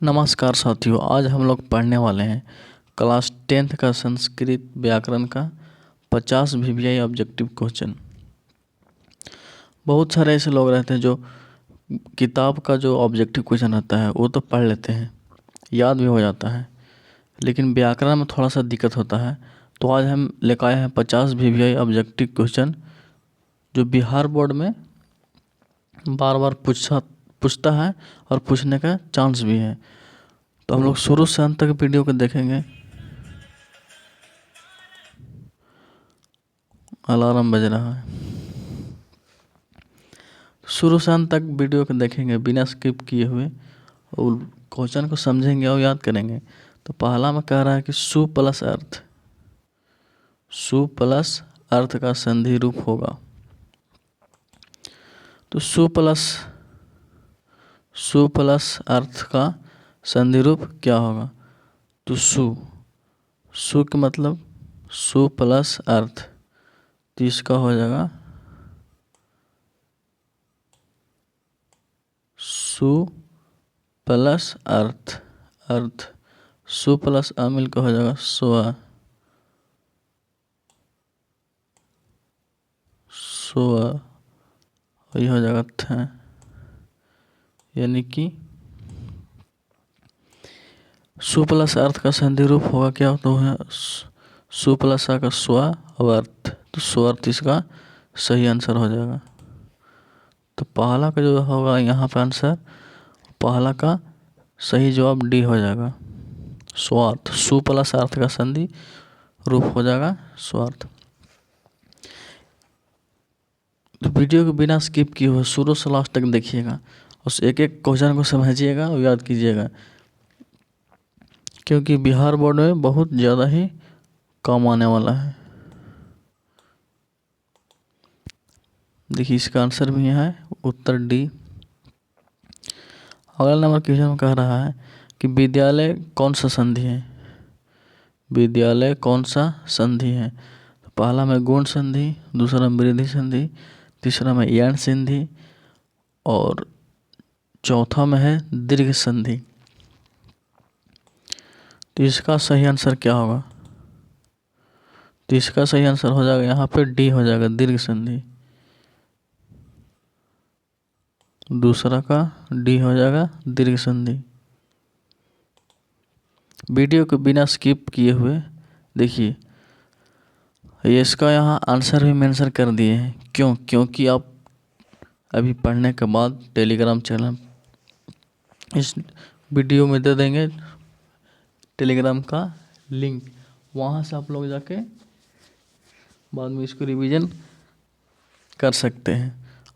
नमस्कार साथियों, आज हम लोग पढ़ने वाले हैं क्लास 10th का संस्कृत व्याकरण का 50 VBI ऑब्जेक्टिव क्वेश्चन। बहुत सारे ऐसे लोग रहते हैं जो किताब का जो ऑब्जेक्टिव क्वेश्चन रहता है वो तो पढ़ लेते हैं, याद भी हो जाता है, लेकिन व्याकरण में थोड़ा सा दिक्कत होता है। तो आज हम लेकर आए हैं 50 VBI ऑब्जेक्टिव क्वेश्चन जो बिहार बोर्ड में बार बार पूछता है और पूछने का चांस भी है। तो हम लोग शुरू से अंत तक वीडियो को देखेंगे। अलार्म बज रहा है। शुरू से अंत तक वीडियो को देखेंगे बिना स्किप किए हुए और क्वेश्चन को समझेंगे और याद करेंगे। तो पहला में कह रहा है कि सु प्लस अर्थ, सु प्लस अर्थ का संधि रूप होगा। तो सु प्लस अर्थ का संधि रूप क्या होगा? तो सु का मतलब सु प्लस अर्थ, तो इसका हो जाएगा सु प्लस अर्थ, सु प्लस अमिल का हो जाएगा स्व, वही हो जाएगा थ, यानी कि सु प्लस अर्थ का संधि रूप होगा क्या? तो है सु प्लस आ का स्व और अर्थ, तो स्वर्थ इसका सही आंसर हो जाएगा। तो पहला का जो होगा यहाँ पे आंसर, पहला का सही जवाब डी हो जाएगा, स्वार्थ। सु प्लस अर्थ का संधि रूप हो जाएगा स्वार्थ। तो वीडियो को बिना स्किप किए हुए शुरू से लास्ट तक देखिएगा, उस एक एक क्वेश्चन को समझिएगा और याद कीजिएगा, क्योंकि बिहार बोर्ड में बहुत ज़्यादा ही काम आने वाला है। देखिए इसका आंसर भी यहाँ है, उत्तर डी। अगला नंबर क्वेश्चन में कह रहा है कि विद्यालय कौन सा संधि है? विद्यालय कौन सा संधि है? तो पहला में गुण संधि, दूसरा में वृद्धि संधि, तीसरा में यण संधि और चौथा में है दीर्घ संधि। तो इसका सही आंसर क्या होगा? तो इसका सही आंसर हो जाएगा यहाँ पे डी हो जाएगा, दीर्घ संधि। दूसरा का डी हो जाएगा, दीर्घ संधि। वीडियो को बिना स्किप किए हुए देखिए, ये इसका यहाँ आंसर भी मेंशन कर दिए हैं। क्योंकि आप अभी पढ़ने के बाद टेलीग्राम चैनल इस वीडियो में दे देंगे टेलीग्राम का लिंक, वहाँ से आप लोग जाके बाद में इसको रिवीजन कर सकते हैं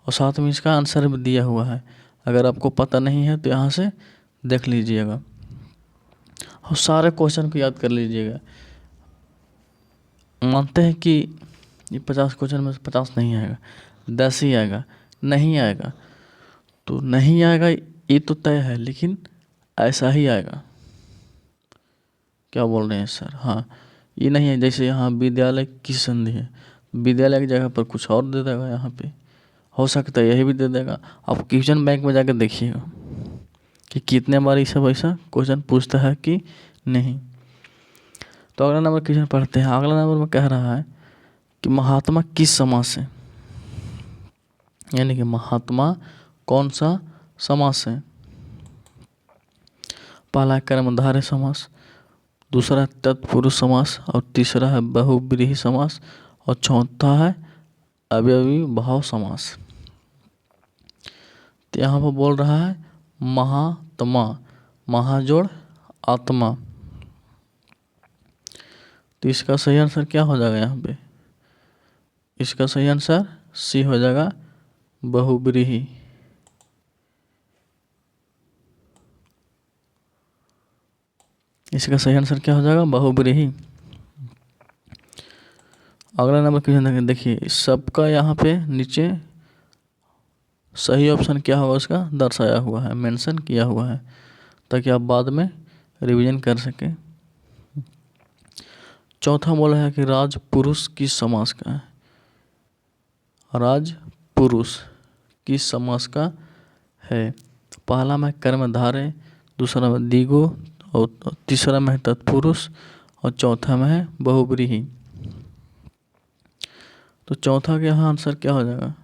और साथ में इसका आंसर भी दिया हुआ है। अगर आपको पता नहीं है तो यहाँ से देख लीजिएगा और सारे क्वेश्चन को याद कर लीजिएगा। मानते हैं कि ये 50 क्वेश्चन में से 50 नहीं आएगा, 10 ही आएगा, नहीं आएगा तो नहीं आएगा, ये तो तय है, लेकिन ऐसा ही आएगा। क्या बोल रहे हैं सर? हाँ, ये नहीं है जैसे यहाँ विद्यालय की संधि है, विद्यालय की जगह पर कुछ और दे देगा, यहाँ पे हो सकता है यही भी दे देगा। आप क्वेश्चन बैंक में जाकर देखिएगा कि कितने बार ये सब ऐसा क्वेश्चन पूछता है कि नहीं। तो अगला नंबर क्वेश्चन पढ़ते हैं। अगला नंबर में कह रहा है कि महात्मा किस समास है, यानी कि महात्मा कौन सा समास है? पहला कर्मधारय समास, दूसरा तत्पुरुष समास और तीसरा है बहुव्रीहि समास और चौथा है अव्ययी भाव समास। तो यहाँ पर बोल रहा है महात्मा, महाजोड़ आत्मा, तो इसका सही आंसर क्या हो जाएगा? यहाँ पे इसका सही आंसर सी हो जाएगा, बहुव्रीहि। इसका सही आंसर क्या हो जाएगा? बहुव्रीहि। अगला नंबर क्वेश्चन देखिए, सबका यहाँ पे नीचे सही ऑप्शन क्या होगा उसका दर्शाया हुआ है, मेंशन किया हुआ है, ताकि आप बाद में रिवीजन कर सकें। चौथा बोला है कि राजपुरुष किस समास का है? राजपुरुष किस समास का है? पहला में कर्मधारय, दूसरा में द्विगु, और तीसरा में है तत्पुरुष, और चौथा में है बहुव्रीहि। तो चौथा के यहाँ आंसर क्या हो जाएगा?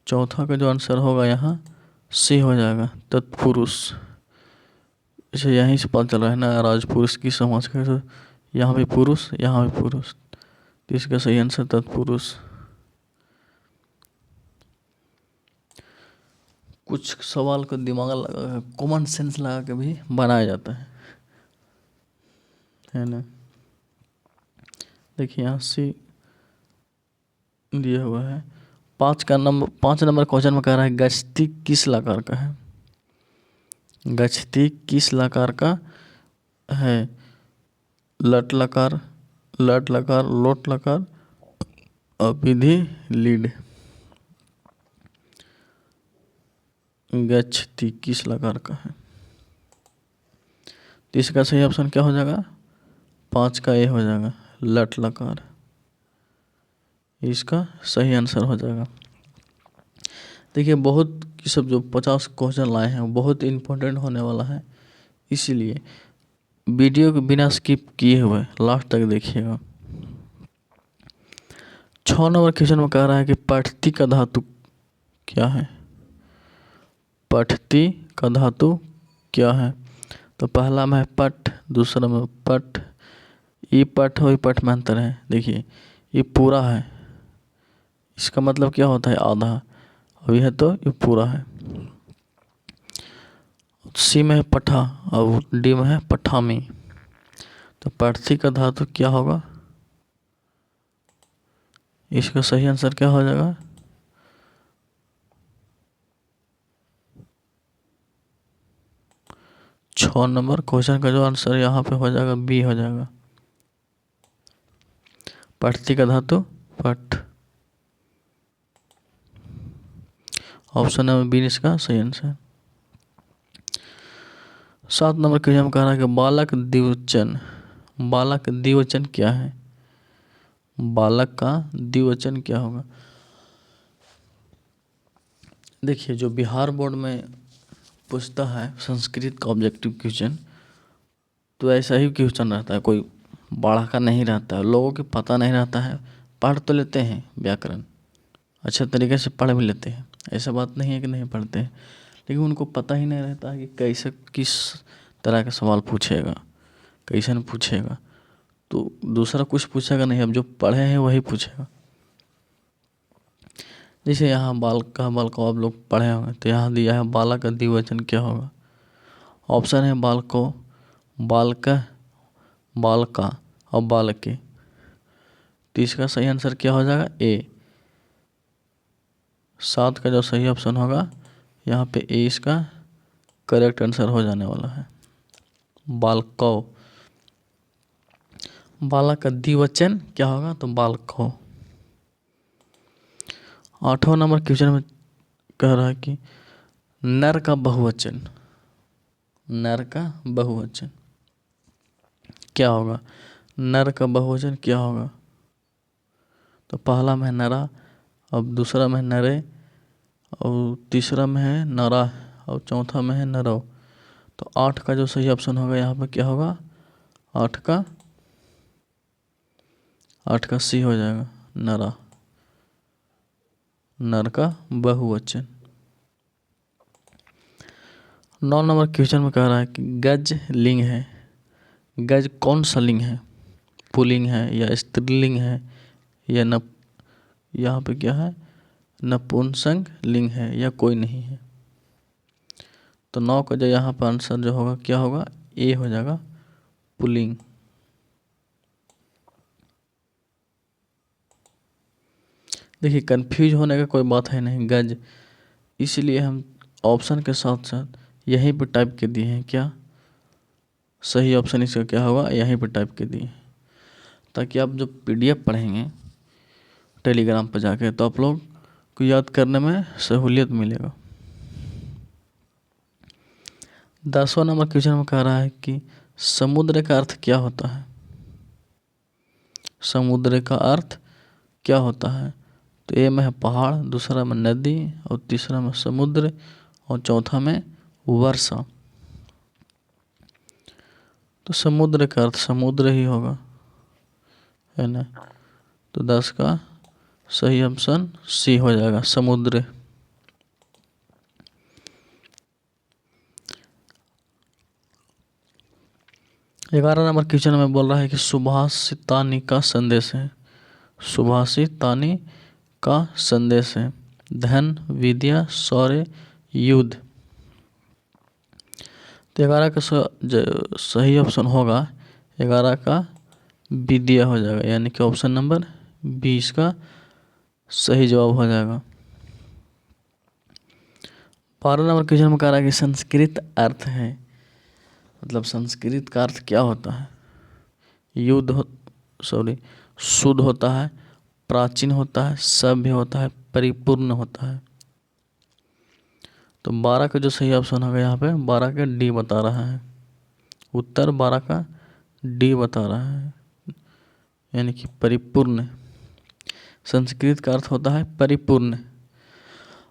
चौथा का जो आंसर होगा यहाँ सी हो जाएगा, तत्पुरुष। इसे यहीं से पता चल रहा है ना, राजपुरुष की समाज का, तो यहाँ भी पुरुष, यहाँ भी पुरुष, तो इसका सही आंसर तत्पुरुष। कुछ सवाल को दिमाग लगा, कॉमन सेंस लगा के भी बनाया जाता है ना। देखिए यहाँ सी दिया हुआ है। 5 नंबर क्वेश्चन में कह रहा है गच्छति किस लकार का है? गच्छति किस लकार का है? लट लकार, लोट लकार, अविधि लीड। गच्छति किस लकार का है? तो इसका सही ऑप्शन क्या हो जाएगा? 5 का ए हो जाएगा, लट लकार। इसका सही आंसर हो जाएगा। देखिए बहुत सब जो 50 क्वेश्चन लाए हैं वो बहुत इम्पोर्टेंट होने वाला है, इसीलिए वीडियो को बिना स्किप किए हुए लास्ट तक देखिएगा। 6 नंबर क्वेश्चन में कह रहा है कि पठती का धातु क्या है? पठती का धातु क्या है? तो पहला में है पठ, दूसरा में पठ। ये पठ और पठ में अंतर है। देखिए ये पूरा है, इसका मतलब क्या होता है? आधा। अब यह तो ये पूरा है। सी में है पठा और डी में है पठामी। तो पठती का धातु क्या होगा? इसका सही आंसर क्या हो जाएगा? छः नंबर क्वेश्चन का जो आंसर यहाँ पे हो जाएगा बी हो जाएगा। पठती का धातु पठ। ऑप्शन नंबर बी इसका सही आंसर। 7 नंबर क्वेश्चन में कह रहा है कि बालक द्विवचन, बालक द्विवचन क्या है? बालक का द्विवचन क्या होगा? देखिए जो बिहार बोर्ड में पूछता है संस्कृत का ऑब्जेक्टिव क्वेश्चन, तो ऐसा ही क्वेश्चन रहता है, कोई बड़ा का नहीं रहता है। लोगों को पता नहीं रहता है, पढ़ तो लेते हैं व्याकरण, अच्छे तरीके से पढ़ भी लेते हैं, ऐसा बात नहीं है कि नहीं पढ़ते हैं, लेकिन उनको पता ही नहीं रहता है कि कैसे किस तरह का सवाल पूछेगा, कैसे नहीं पूछेगा। तो दूसरा कुछ पूछेगा नहीं, अब जो पढ़े हैं वही पूछेगा। जैसे यहाँ बाल का आप लोग पढ़े होंगे, तो यहाँ दिया है बालक का द्विवचन क्या होगा? ऑप्शन है बालको, बालका, बालका और बालके। तो इसका सही आंसर क्या हो जाएगा? ए। 7 का जो सही ऑप्शन होगा यहाँ पे ए इसका करेक्ट आंसर हो जाने वाला है। बालको, बालक का द्विवचन क्या होगा? तो बालको। 8वां नंबर क्वेश्चन में कह रहा है कि नर का बहुवचन, नर का बहुवचन क्या होगा? नर का बहुवचन क्या होगा? तो पहला में है नरा, अब दूसरा में है नरे, और तीसरा में है नरा, और चौथा में है नरो। तो 8 का जो सही ऑप्शन होगा यहाँ पे क्या होगा? 8 का सी हो जाएगा, नरा, नर का बहुवचन। 9 नंबर क्वेश्चन में कह रहा है कि गज लिंग है। गज कौन सा लिंग है? पुल्लिंग है या स्त्रीलिंग है या न, यहाँ पे क्या है? नपुंसक लिंग है या कोई नहीं है? तो 9 का जो यहाँ पर आंसर जो होगा क्या होगा? ए हो जाएगा, पुल्लिंग। देखिए कंफ्यूज होने का कोई बात है नहीं, गज, इसलिए हम ऑप्शन के साथ साथ यहीं पर टाइप के दिए हैं। क्या सही ऑप्शन इसका क्या होगा? यहीं पर टाइप के दिए, ताकि आप जब PDF पढ़ेंगे टेलीग्राम पर जाके, तो आप लोग को याद करने में सहूलियत मिलेगा। 10वां नंबर क्वेश्चन में कह रहा है कि समुद्र का अर्थ क्या होता है? समुद्र का अर्थ क्या होता है? तो ए में है पहाड़, दूसरा में नदी, और तीसरा में समुद्र, और चौथा में वर्षा। तो समुद्र का अर्थ समुद्र ही होगा, है ना। तो 10 का सही ऑप्शन सी हो जाएगा, समुद्र। ग्यारह नंबर क्वेश्चन में बोल रहा है कि सुभाषितानी का संदेश है। सुभाषितानी का संदेश है धन, विद्या, शौर्य, युद्ध। तो 11 का सही ऑप्शन होगा 11 का विद्या हो जाएगा, यानी कि ऑप्शन नंबर 20 का सही जवाब हो जाएगा। 12 नंबर क्वेश्चन में कह रहा है कि संस्कृत अर्थ है, मतलब संस्कृत का अर्थ क्या होता है। शुद्ध होता है, प्राचीन होता है, सभ्य होता है, परिपूर्ण होता है। तो 12 का जो सही ऑप्शन होगा यहाँ पे 12 का डी बता रहा है, उत्तर 12 का डी बता रहा है, यानी कि परिपूर्ण। संस्कृत का अर्थ होता है परिपूर्ण।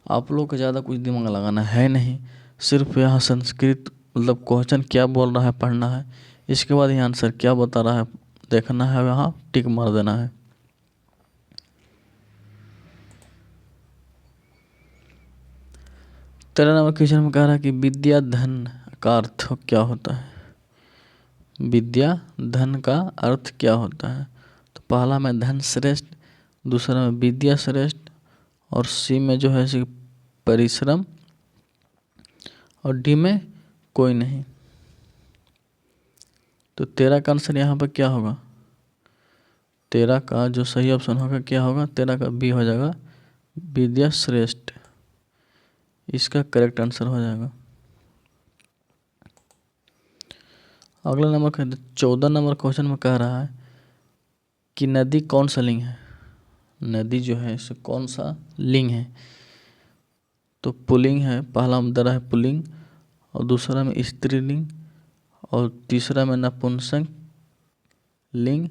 आप लोग को ज़्यादा कुछ दिमाग लगाना है नहीं, सिर्फ यहाँ संस्कृत मतलब क्वेश्चन क्या बोल रहा है पढ़ना है, इसके बाद यहाँ आंसर क्या बता रहा है देखना है, यहाँ टिक मार देना है। 13 नंबर क्वेश्चन में कह रहा है कि विद्या धन का अर्थ क्या होता है। विद्या धन का अर्थ क्या होता है। तो पहला में धन श्रेष्ठ, दूसरा में विद्या श्रेष्ठ, और सी में जो है परिश्रम, और डी में कोई नहीं। तो 13 का आंसर यहाँ पर क्या होगा, 13 का जो सही ऑप्शन होगा क्या होगा, 13 का बी हो जाएगा, विद्या श्रेष्ठ, इसका करेक्ट आंसर हो जाएगा। अगला नंबर 14 नंबर क्वेश्चन में कह रहा है कि नदी कौन सा लिंग है। नदी जो है इसे कौन सा लिंग है। तो पुल्लिंग है, पहला में दे रहा है पुल्लिंग, और दूसरा में स्त्रीलिंग, और तीसरा में नपुंसक लिंग,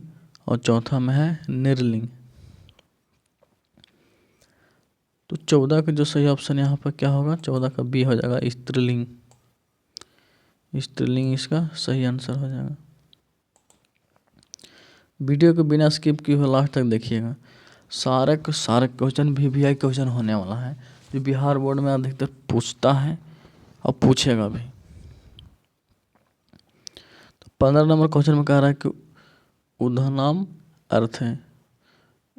और चौथा में है निर्लिंग। तो 14 का जो सही ऑप्शन यहाँ पर क्या होगा, 14 का बी हो जाएगा, स्त्रीलिंग। स्त्रीलिंग इसका सही आंसर हो जाएगा। वीडियो को बिना स्किप किए हुए लास्ट तक देखिएगा, सारे के सारे क्वेश्चन VVI क्वेश्चन होने वाला है, जो बिहार बोर्ड में अधिकतर पूछता है और पूछेगा भी। तो 15 नंबर क्वेश्चन में कह रहा है कि उद्धानाम अर्थ है,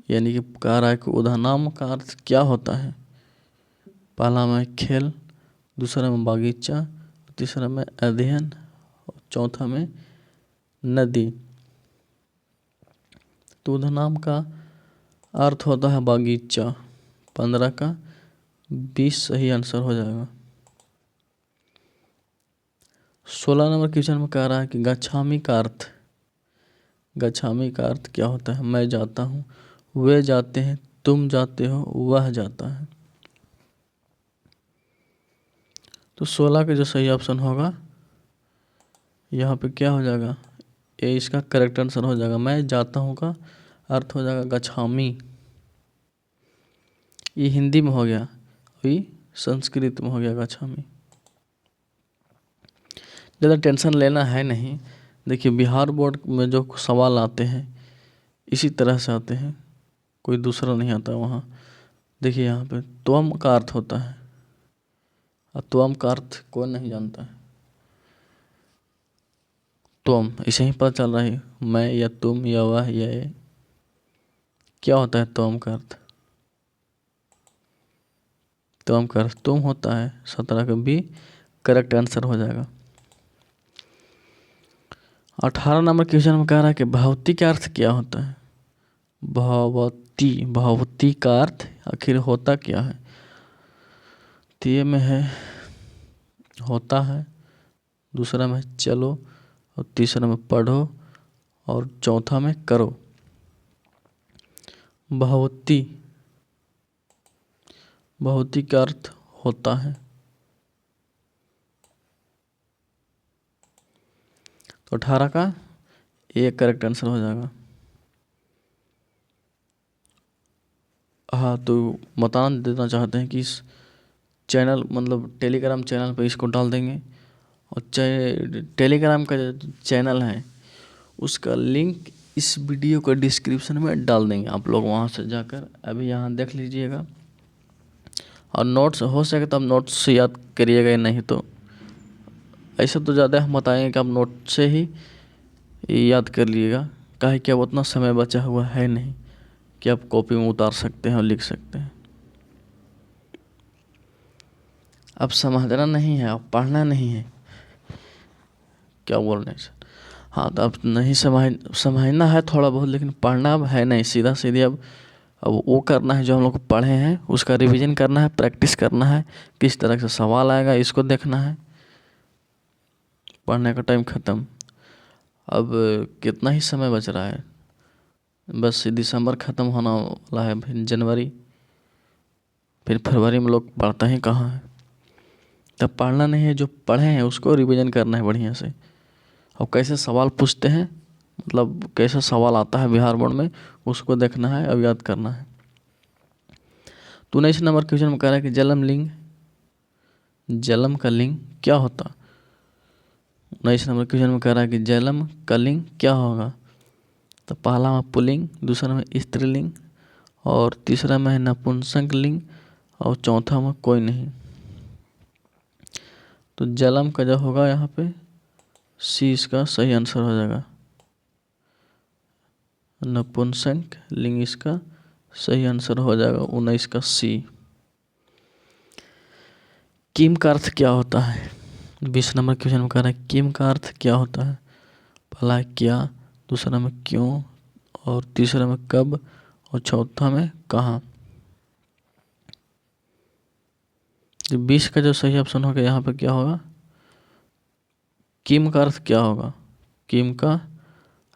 यानी कि कह रहा है कि उद्धानाम का अर्थ क्या होता है। पहला में खेल, दूसरा में बागीचा, तीसरा में अध्ययन, और चौथा में नदी। तो उद्धानाम का अर्थ होता है बागीचा। 15 का 20 सही आंसर हो जाएगा। 16 नंबर क्वेश्चन में कह रहा है कि गच्छामी का अर्थ, गच्छामी का अर्थ क्या होता है। मैं जाता हूँ, वे जाते हैं, तुम जाते हो, वह जाता है। तो 16 का जो सही ऑप्शन होगा यहाँ पे क्या हो जाएगा, ये इसका करेक्ट आंसर हो जाएगा। मैं जाता हूँ का अर्थ हो जाएगा गच्छामी। ये हिंदी में हो गया, अभी संस्कृत में हो गया गच्छामी। ज़्यादा टेंशन लेना है नहीं। देखिए बिहार बोर्ड में जो सवाल आते हैं इसी तरह से आते हैं, कोई दूसरा नहीं आता वहाँ। देखिए यहाँ पे त्वम का अर्थ होता है, और त्वम का अर्थ कौन नहीं जानता है। त्वम इसे ही पता चल रहा है, मैं या तुम या वह या ये। क्या होता है त्वम का अर्थ, त्वम का अर्थ तुम होता है। 17 का भी करेक्ट आंसर हो जाएगा। 18 नंबर क्वेश्चन में कह रहा है कि भगवती का अर्थ क्या होता है। भगवती, भगवती का अर्थ आखिर होता क्या है। तो ये में है होता है, दूसरा में चलो, और तीसरा में पढ़ो, और चौथा में करो। भगवती, भगवती का अर्थ होता है। तो 18 का एक करेक्ट आंसर हो जाएगा। हाँ तो बताना देना चाहते हैं कि चैनल मतलब टेलीग्राम चैनल पे इसको डाल देंगे। और टेलीग्राम का जो चैनल है उसका लिंक इस वीडियो का डिस्क्रिप्शन में डाल देंगे, आप लोग वहाँ से जाकर अभी यहाँ देख लीजिएगा। और नोट्स हो सके तो आप नोट्स से याद करिएगा, नहीं तो ऐसा तो ज़्यादा हम बताएंगे कि आप नोट से ही याद कर लीजिएगा, काहे कि अब उतना समय बचा हुआ है नहीं कि आप कॉपी में उतार सकते हैं और लिख सकते हैं। अब समझना नहीं है, अब पढ़ना नहीं है, क्या बोल रहे हैं सर? हाँ, तो अब नहीं समझना है थोड़ा बहुत, लेकिन पढ़ना अब है नहीं, सीधा सीधे अब वो करना है जो हम लोग पढ़े हैं, उसका रिवीजन करना है, प्रैक्टिस करना है, किस तरह से सवाल आएगा इसको देखना है। पढ़ने का टाइम ख़त्म। अब कितना ही समय बच रहा है, बस दिसंबर ख़त्म होना वाला है, फिर जनवरी, फिर फरवरी में लोग पढ़ते ही कहाँ है। तब पढ़ना नहीं है, जो पढ़े हैं उसको रिवीजन करना है बढ़िया से। और कैसे सवाल पूछते हैं, मतलब कैसे सवाल आता है बिहार बोर्ड में, उसको देखना है, अब याद करना है। तो 19 नंबर क्वेश्चन में कह रहा है कि जलम का लिंग क्या होता। 19 नंबर क्वेश्चन में कह रहा है कि जलम का लिंग क्या होगा। तो पहला में पुल्लिंग, दूसरा में स्त्रीलिंग, और तीसरा में है नपुंसक लिंग, और चौथा में कोई नहीं। तो जलम का जो होगा यहाँ पे सी इसका सही आंसर हो जाएगा। नपुंसक लिंग इसका सही आंसर हो जाएगा 19 का सी। किम का अर्थ क्या होता है। 20 नंबर क्वेश्चन में कह रहा है किम का अर्थ क्या होता है। पहला है क्या, दूसरा में क्यों, और तीसरा में कब, और चौथा में कहाँ। तो 20 का जो सही ऑप्शन होगा यहाँ पे क्या होगा, किम का अर्थ क्या होगा। किम का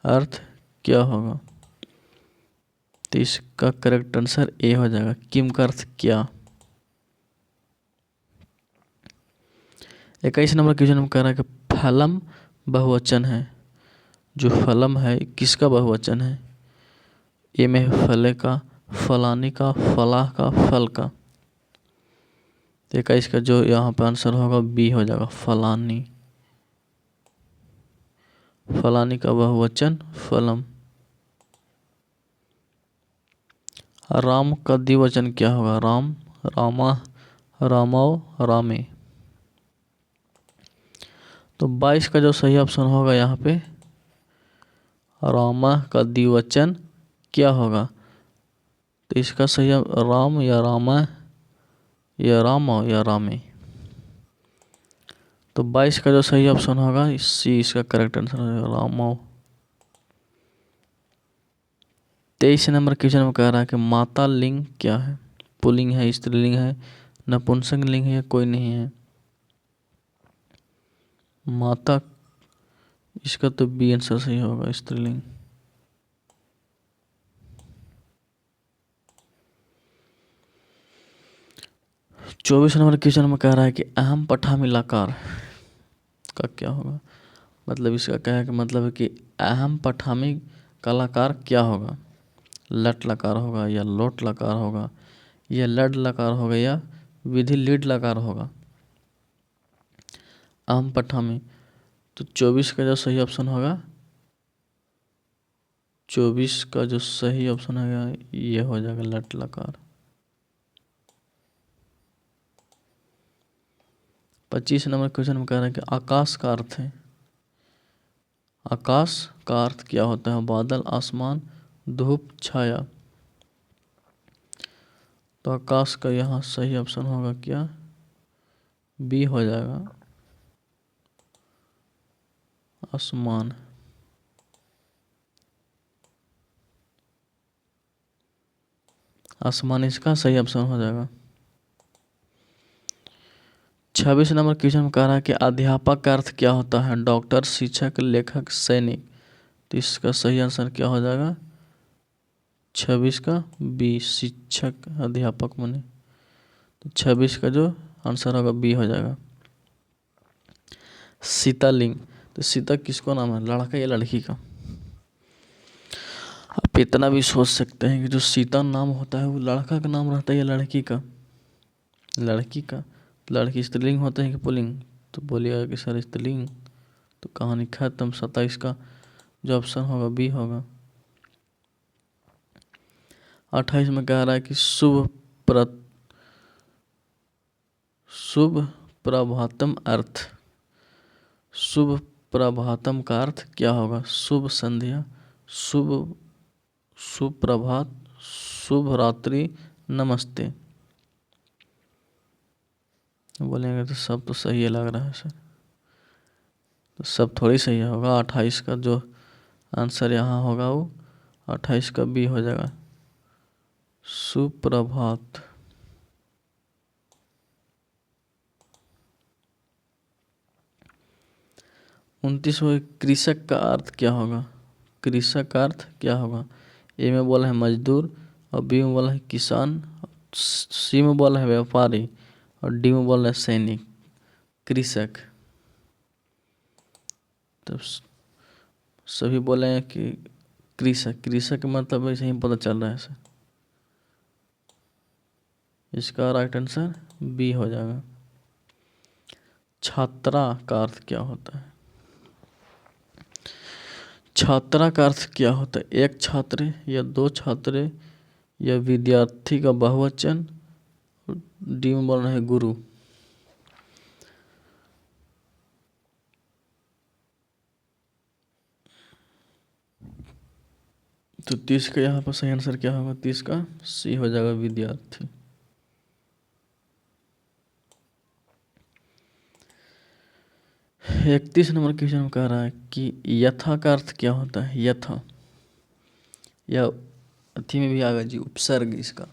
अर्थ क्या होगा, तो इसका करेक्ट आंसर ए हो जाएगा, किम का अर्थ क्या। 21 नंबर क्वेश्चन में कह रहा है कि फलम बहुवचन है। जो फलम है किसका बहुवचन है। ए में फले का, फलानी का, फलाह का, फल का। 21 का जो यहाँ पे आंसर होगा बी हो जाएगा, फलानी। फलानी का बहुवचन फलम। राम का द्विवचन क्या होगा। राम, रामा, रामाओ, रामे। तो 22 का जो सही ऑप्शन होगा यहाँ पे रामा का द्विवचन क्या होगा। तो इसका सही राम या रामा या रामा या रामे। तो 22 का जो सही ऑप्शन होगा सी इसका करेक्ट आंसर होगा, रामो। 23 नंबर क्वेश्चन में कह रहा है कि माता लिंग क्या है। पुल्लिंग है, स्त्रीलिंग है, नपुंसक लिंग है या कोई नहीं है। माता, इसका तो बी आंसर सही होगा, स्त्रीलिंग। चौबीस नंबर क्वेश्चन में कह रहा है कि अहम पठामी लकार का क्या होगा। मतलब इसका क्या है कि मतलब है कि अहम पठामी कलाकार क्या होगा। लट लकार होगा या लोट लकार होगा या लड लकार होगा या विधि लीड लकार होगा। अहम पठामी, तो 24 का जो सही ऑप्शन होगा, 24 का जो सही ऑप्शन होगा ये हो जाएगा लट लकार। 25 नंबर क्वेश्चन में कह रहा है कि आकाश का अर्थ है। आकाश का अर्थ क्या होता है। बादल, आसमान, धूप, छाया। तो आकाश का यहाँ सही ऑप्शन होगा क्या, बी हो जाएगा, आसमान। आसमान इसका सही ऑप्शन हो जाएगा। 26 नंबर क्वेश्चन में कह रहा है कि अध्यापक का अर्थ क्या होता है। डॉक्टर, शिक्षक, लेखक, सैनिक। तो इसका सही आंसर क्या हो जाएगा, 26 का बी, शिक्षक, अध्यापक माने। तो 26 का जो आंसर होगा बी हो जाएगा। सीता लिंग, तो सीता किसको नाम है, लड़का या लड़की का। आप इतना भी सोच सकते हैं कि जो सीता नाम होता है वो लड़का का नाम रहता है या लड़की का। लड़की का। लड़की स्त्रीलिंग होते हैं कि पुल्लिंग, तो बोलिएगा कि सर स्त्रीलिंग, तो कहानी खत्म। 27 का जो ऑप्शन होगा बी होगा। 28 में कह रहा है कि शुभ प्रभातम अर्थ। शुभ प्रभातम का अर्थ क्या होगा? शुभ संध्या, शुभ सुप्रभात, शुभ रात्रि, नमस्ते। बोलेंगे तो सब तो सही है लग रहा है सर, तो सब थोड़ी सही होगा। 28 का जो आंसर यहाँ होगा वो 28 का बी हो जाएगा, सुप्रभात। उनतीसवें, कृषक का अर्थ क्या होगा? कृषक का अर्थ क्या होगा? ए में बोला है मजदूर, और बी में बोला है किसान, सी में बोला है व्यापारी, और डी में बोला है सैनिक। कृषक, तब सभी बोले हैं कि कृषक। कृषक का मतलब ऐसे ही पता चल रहा है सर, इसका राइट आंसर बी हो जाएगा। छात्रा का अर्थ क्या होता है? छात्रा का अर्थ क्या होता है? एक छात्र या दो छात्र या विद्यार्थी का बहुवचन, डी में बोलना है गुरु। तो 30 का यहाँ पर सही आंसर क्या होगा? 30 का सी हो जाएगा, विद्यार्थी। इकतीस नंबर क्वेश्चन में कह रहा है कि यथा का अर्थ क्या होता है? यथा, या अथी में भी आएगा जी, उपसर्ग इसका।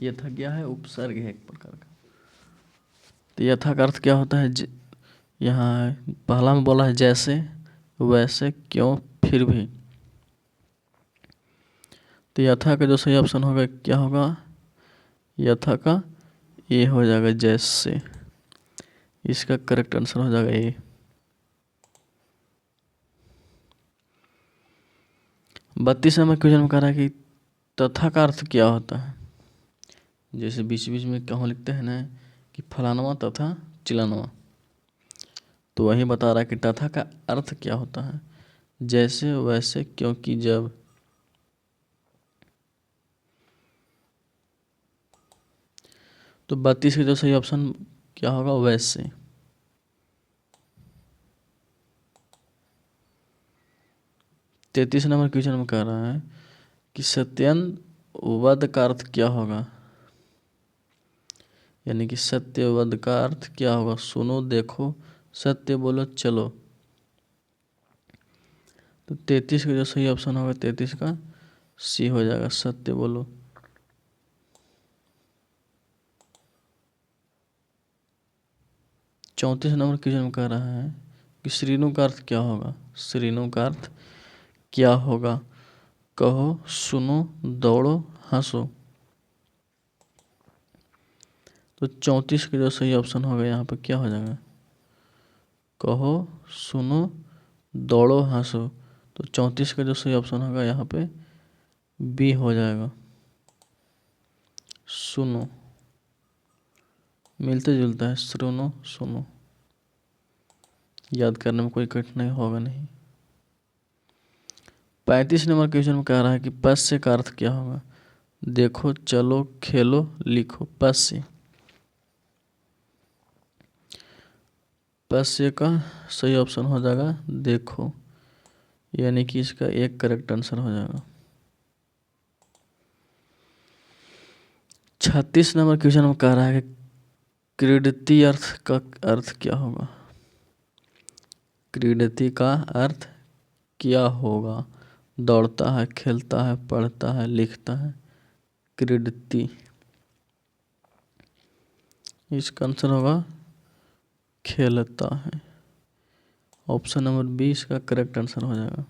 यथा क्या है? उपसर्ग है एक प्रकार का। तो यथा का अर्थ क्या होता है? यहाँ पहला में बोला है जैसे, वैसे, क्यों, फिर भी। तो यथा का जो सही ऑप्शन होगा क्या होगा? यथा का ए हो जाएगा, जैसे। इसका करेक्ट आंसर हो जाएगा ए। 32 नंबर क्वेश्चन में कह रहा है कि तथा का अर्थ क्या होता है? जैसे बीच बीच में कहूँ लिखते हैं ना कि फलानवा तथा चिलानवा, तो वही बता रहा है कि तथा का अर्थ क्या होता है? जैसे, वैसे, क्योंकि, जब। तो 32 का जो सही ऑप्शन क्या होगा? वैसे। तैतीस नंबर क्वेश्चन में कह रहा है कि सत्यन वध का अर्थ क्या होगा? यानी कि सत्यवध का अर्थ क्या होगा? सुनो, देखो, सत्य बोलो, चलो। तो 33 का जो सही ऑप्शन होगा 33 का सी हो जाएगा, सत्य बोलो। चौंतीस नंबर क्वेश्चन में कह रहा है कि श्रीनु का अर्थ क्या होगा? श्रीनु का अर्थ क्या होगा? कहो, सुनो, दौड़ो, हंसो। तो 34 का जो सही ऑप्शन होगा यहाँ पे क्या हो जाएगा? कहो, सुनो, दौड़ो, हंसो। तो 34 का जो सही ऑप्शन होगा यहाँ पे बी हो जाएगा, सुनो। मिलते जुलता है, सुनो, सुनो। याद करने में कोई कठिनाई होगा नहीं। 35 नंबर क्वेश्चन में कह रहा है कि पश्य का अर्थ क्या होगा? देखो, चलो, खेलो, लिखो। पश्य, पश्य का सही ऑप्शन हो जाएगा देखो, यानी कि इसका एक करेक्ट आंसर हो जाएगा। 36 नंबर क्वेश्चन में कह रहा है कि क्रीडति अर्थ का अर्थ क्या होगा? क्रीडति का अर्थ क्या होगा? दौड़ता है, खेलता है, पढ़ता है, लिखता है। क्रीडति, इसका आंसर होगा खेलता है। ऑप्शन नंबर 20 का करेक्ट आंसर हो जाएगा।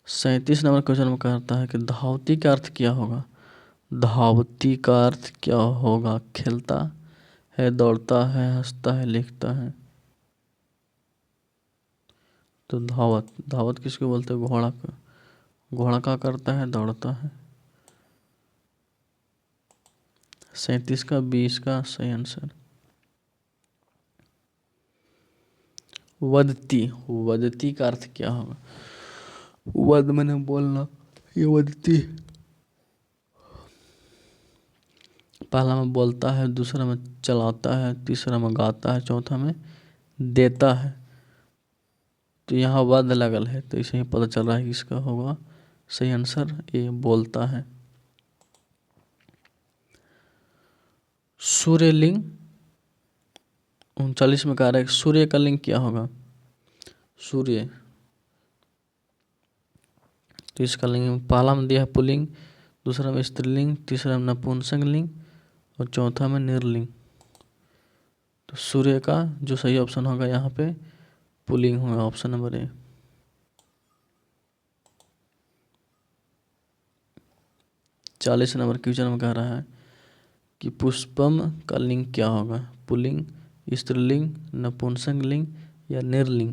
37 नंबर क्वेश्चन में कहता है कि धावती का अर्थ क्या होगा? धावती का अर्थ क्या होगा? खेलता है, दौड़ता है, हंसता है, लिखता है। तो धावत, धावत किसको बोलते हैं? घोड़ा का। घोड़ा का करता है? दौड़ता है। 37 का 20 का सही आंसर। वदती, वदती का अर्थ क्या होगा? वद मैंने बोलना, ये वदती पहला में बोलता है, दूसरा में चलाता है, तीसरा में गाता है, चौथा में देता है। तो यहाँ वद लगल है, तो इसे ही पता चल रहा है कि इसका होगा सही आंसर ये बोलता है। सूर्यलिंग 39 में कह रहा है सूर्य का लिंग क्या होगा? सूर्य, तो इसका लिंग पहला में दिया है पुल्लिंग, दूसरा में स्त्रीलिंग, तीसरा में नपुंसक लिंग और चौथा में निर्लिंग। तो सूर्य का जो सही ऑप्शन होगा यहाँ पे पुल्लिंग होगा, option number A. 40 number question में कह रहा है कि पुष्पम का लिंग क्या होगा? पुल्लिंग, स्त्रीलिंग, नपुंसक लिंग या निर्लिंग।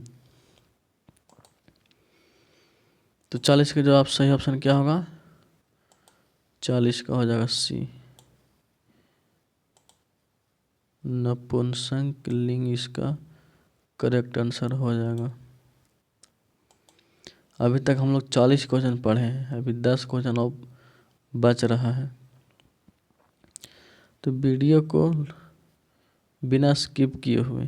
तो 40 का जवाब सही ऑप्शन क्या होगा? 40 का हो जाएगा सी, नपुंसक लिंग इसका करेक्ट आंसर हो जाएगा। अभी तक हम लोग 40 क्वेश्चन पढ़े हैं, अभी 10 क्वेश्चन और बच रहा है। तो वीडियो को बिना स्किप किए हुए,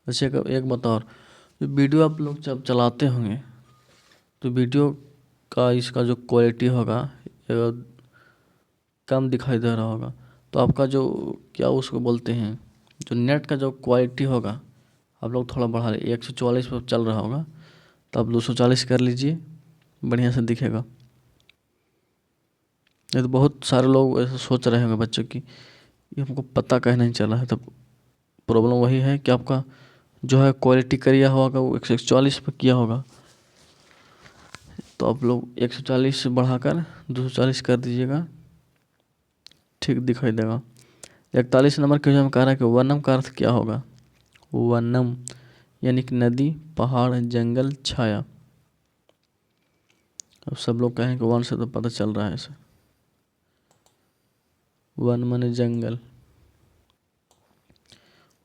अच्छा एक बताओ, तो वीडियो आप लोग जब चलाते होंगे तो वीडियो का इसका जो क्वालिटी होगा कम दिखाई दे रहा होगा, तो आपका जो क्या उसको बोलते हैं, जो नेट का जो क्वालिटी होगा आप लोग थोड़ा बढ़ा लीजिए। 144 पर चल रहा होगा तो आप 240 कर लीजिए, बढ़िया से दिखेगा। नहीं तो बहुत सारे लोग ऐसा सोच रहे होंगे बच्चों की ये हमको पता कहीं नहीं चला है, तो प्रॉब्लम वही है कि आपका जो है क्वालिटी करिया होगा वो 144 पर किया होगा, तो आप लोग 140 से बढ़ाकर 240 कर दीजिएगा, ठीक दिखाई देगा। 41 नंबर क्वेश्चन में कह रहा है कि वनम का अर्थ क्या होगा? वनम यानी कि नदी, पहाड़, जंगल, छाया। अब सब लोग कहें कि वन से तो पता चल रहा है इसे, वन माने जंगल।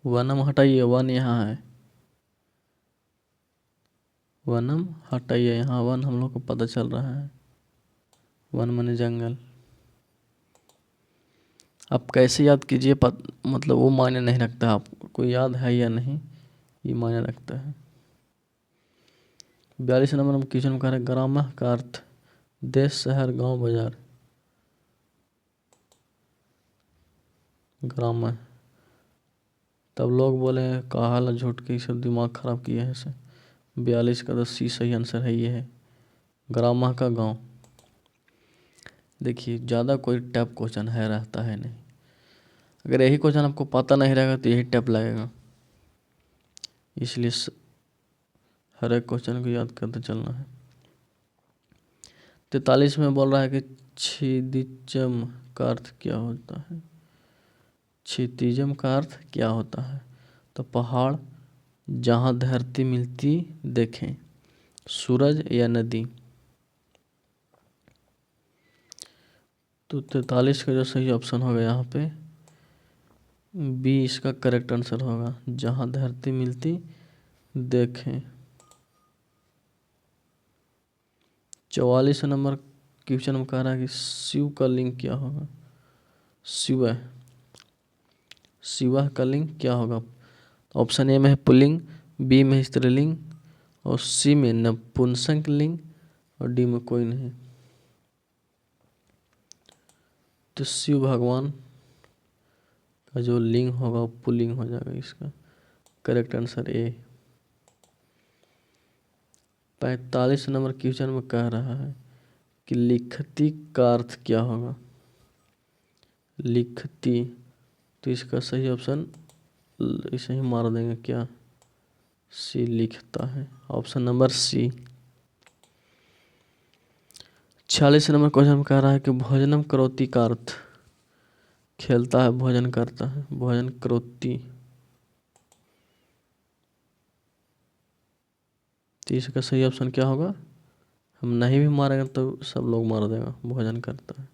वनम हटाइए, वन यहाँ है, वनम हटाइए, यहाँ वन हम लोग को पता चल रहा है, वन माने जंगल। आप कैसे याद कीजिए मतलब वो मायने नहीं रखता, आपको याद है या नहीं ये मायने रखता है। 42 नंबर में क्वेश्चन में कह रहे हैं ग्रामः का अर्थ देश, शहर, गांव, बाजार। ग्रामः, तब लोग बोले कहाला झूठ के सब दिमाग खराब किए हैं इसे। 42 का तो सी सही आंसर है, ये है ग्रामः का गांव। देखिए ज़्यादा कोई टफ क्वेश्चन है रहता है नहीं, अगर यही क्वेश्चन आपको पता नहीं रहेगा तो यही टफ लगेगा, इसलिए हर एक क्वेश्चन को याद करते चलना है। 43 में बोल रहा है कि क्षितिजम का अर्थ क्या होता है? क्षितिजम का अर्थ क्या होता है? तो पहाड़, जहाँ धरती मिलती देखें, सूरज या नदी। तो 43 का जो सही ऑप्शन होगा यहाँ पे बी इसका करेक्ट आंसर होगा, जहाँ धरती मिलती देखें। 44 नंबर क्वेश्चन में कह रहा है कि शिव का लिंग क्या होगा? शिव, शिवा का लिंग क्या होगा? ऑप्शन ए में है पुल्लिंग, बी में स्त्रीलिंग और सी में नपुंसक लिंग और डी में कोई नहीं। तो शिव भगवान का जो लिंग होगा वो पुल्लिंग हो जाएगा, इसका correct answer A. 45 number question में कह रहा है कि लिखती का अर्थ क्या होगा? लिखती, तो इसका सही ऑप्शन इसे ही मार देंगे क्या, सी लिखता है, option number C. 46 number question में कह रहा है कि भोजनम करोति का अर्थ खेलता है, भोजन करता है, भोजन करोति। तो इसका सही ऑप्शन क्या होगा? हम नहीं भी मारेंगे तो सब लोग मार देगा, भोजन करता है।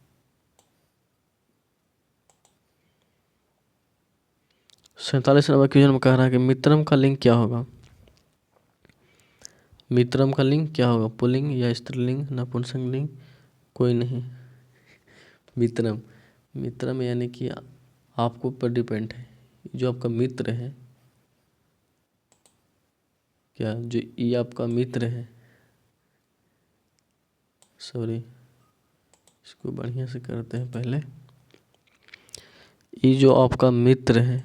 47 नंबर क्वेश्चन में कह रहा है कि मित्रम का लिंग क्या होगा। मित्रम का लिंग क्या होगा, पुल्लिंग या स्त्रीलिंग, नपुंसकलिंग, कोई नहीं। मित्रम, मित्रम यानी कि आपको ऊपर डिपेंड है। जो आपका मित्र है, क्या जो ये आपका मित्र है, सॉरी इसको बढ़िया से करते हैं पहले। ये जो आपका मित्र है,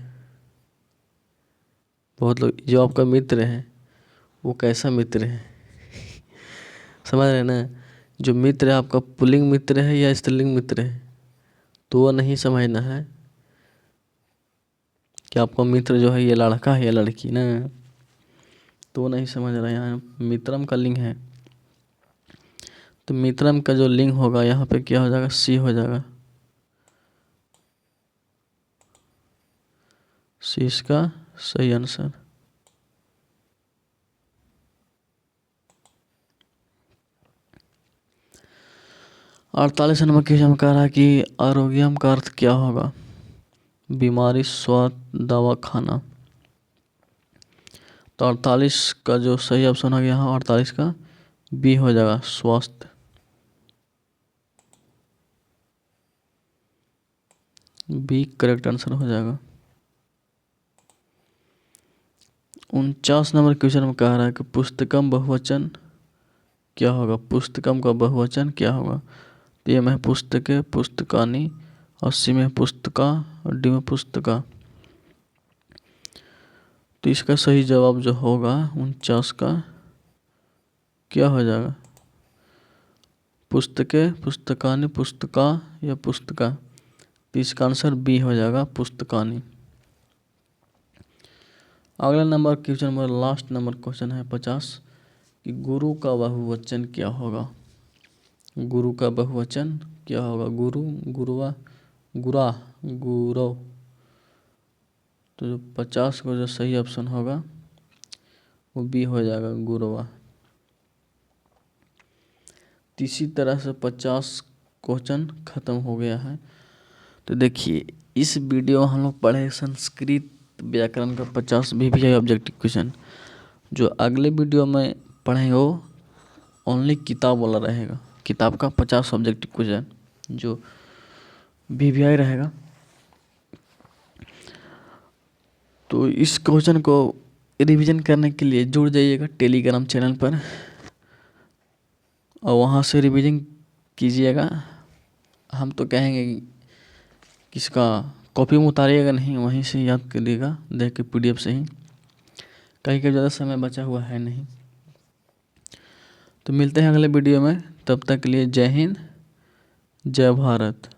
बहुत लोग, जो आपका मित्र है वो कैसा मित्र है समझ रहे हैं ना। जो मित्र है आपका पुल्लिंग मित्र है या स्त्रीलिंग मित्र है, तो वो नहीं समझना है कि आपका मित्र जो है ये लड़का है या लड़की ना, तो वो नहीं समझ रहा है। यहाँ मित्रम का लिंग है, तो मित्रम का जो लिंग होगा यहाँ पे क्या हो जाएगा, सी हो जाएगा। सी इसका सही आंसर। अड़तालीस नंबर क्वेश्चन कह रहा है कि आरोग्यम का अर्थ क्या होगा। बीमारी, स्वास्थ्य, दवा, खाना। तो 48 का जो सही ऑप्शन हो गया यहाँ 48 का बी हो जाएगा, स्वास्थ्य। बी करेक्ट आंसर हो जाएगा। 49 नंबर क्वेश्चन में कह रहा है कि पुस्तकम बहुवचन क्या होगा। पुस्तकम का बहुवचन क्या होगा। तो ए में पुस्तकें, पुस्तकानी, और सी में पुस्तका, और डी में पुस्तका। तो इसका सही जवाब जो होगा 49 का क्या हो जाएगा, पुस्तकें, पुस्तकानी, पुस्तका या पुस्तका। तो इसका आंसर बी हो जाएगा, पुस्तकानी। अगला number question number last number question है 50 कि गुरु का बहुवचन क्या होगा। गुरु का बहुवचन क्या होगा। गुरु, गुरुआ, गुरा, गुरु। तो जो 50 को जो सही ऑप्शन होगा वो बी हो जाएगा, गुरुआ। इसी तरह से 50 क्वेश्चन खत्म हो गया है। तो देखिए इस वीडियो हम लोग पढ़े संस्कृत व्याकरण का 50 VVI ऑब्जेक्टिव क्वेश्चन। जो अगले वीडियो में पढ़ेंगे वो ओनली किताब वाला रहेगा। किताब का 50 ऑब्जेक्टिव क्वेश्चन जो VVI रहेगा। तो इस क्वेश्चन को रिवीजन करने के लिए जुड़ जाइएगा टेलीग्राम चैनल पर, और वहाँ से रिवीजन कीजिएगा। हम तो कहेंगे कि इसका कॉपी में उतारिएगा नहीं, वहीं से याद करिएगा देख के PDF से ही, कहीं का ज़्यादा समय बचा हुआ है नहीं। तो मिलते हैं अगले वीडियो में, तब तक के लिए जय हिंद, जय भारत।